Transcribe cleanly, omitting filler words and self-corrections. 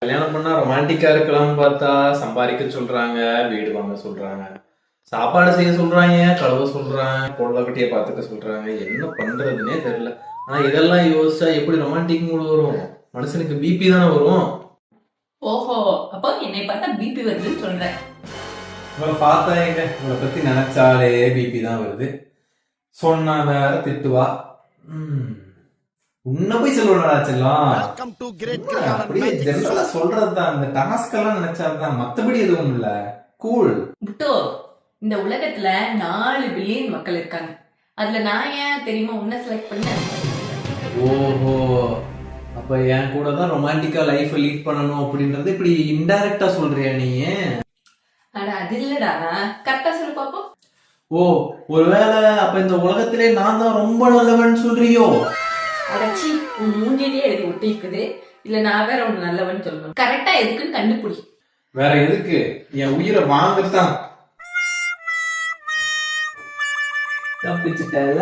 கல்யாணம் பண்ணா ரொமான்டிக்கா இருக்கலாம்னு பார்த்தா சம்பாதிக்க சொல்றாங்க, வீடு வாங்க சொல்றாங்க, சாப்பாடு செய்ய சொல்றாங்க, கழுவ சொல்றாங்க, பொண்ணு பாத்துக்க சொல்றாங்க. என்ன பண்றதுன்னே தெரியல. ஆனா இதெல்லாம் யோசிச்சா எப்படி ரொமான்டிக் மூடு வரும்? மனுஷனுக்கு பிபி தானே வரும். ஓஹோ, அப்போ என்னை பார்த்தா பிபி வருதுன்னு சொல்றேன். உங்களை பார்த்தா எங்க, உங்களை பத்தி நினைச்சாலே பிபி தான் வருது. சொன்னா வேற திட்டுவா. உன்ன போய் சொல்லுவா செல்லம். அப்படியே ஜெனரலா சொல்றதுதான். அந்த டாஸ்க் எல்லாம் நினைச்சாதான், மத்தபடி எதுவும் இல்ல. கூல் புட்டோ, இந்த உலகத்துல 4 பில்லியன் மக்கள் இருக்காங்க. அதுல நான் ஏன் தெரியுமா உன்னை செலக்ட் பண்ணேன்? ஓஹோ, அப்ப என் கூட தான் ரொமான்டிக்கா லைஃப் லீட் பண்ணணும் அப்படின்றது இப்படி இன்டைரக்டா சொல்றியா நீ? ஆனா அது இல்லடா, கரெக்டா சொல்லு பாப்போம். ஓ, ஒருவேளை அப்ப இந்த உலகத்திலே நான் தான் ரொம்ப நல்லவன் சொல்றியோ? அடச்சி, உன் மூஞ்சிலேயே எழுதி ஒட்டிக்குது. இல்ல நான் வேற ஒண்ணு நல்லவன் சொல்லணும். கரெக்டா எதுக்குன்னு கண்டுபிடி. வேற எதுக்கு? என் உயிரை வாங்கத்தான். தப்பிச்சுட்டல.